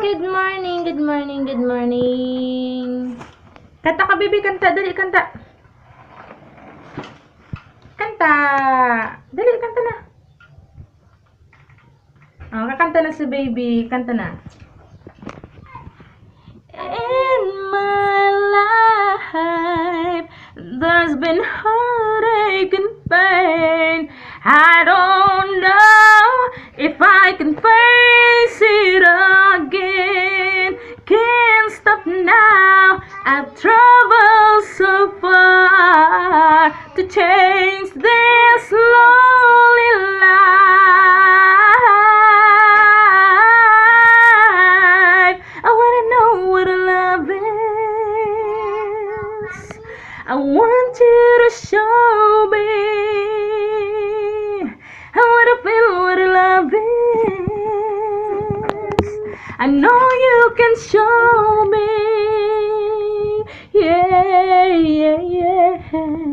Good morning, good morning, good morning. Kanta ka, baby, kanta. Dali, kanta. Kanta. Dali, kanta na. Oh, kakanta na si baby. Kanta na. In my life, there's been heartache and pain. I don't know if I can face it again. Can't stop now. I've traveled so far to change this lonely life. I wanna know what love is. I want you to show me. I wanna feel what love is. I know you can show me. Yeah, yeah, yeah.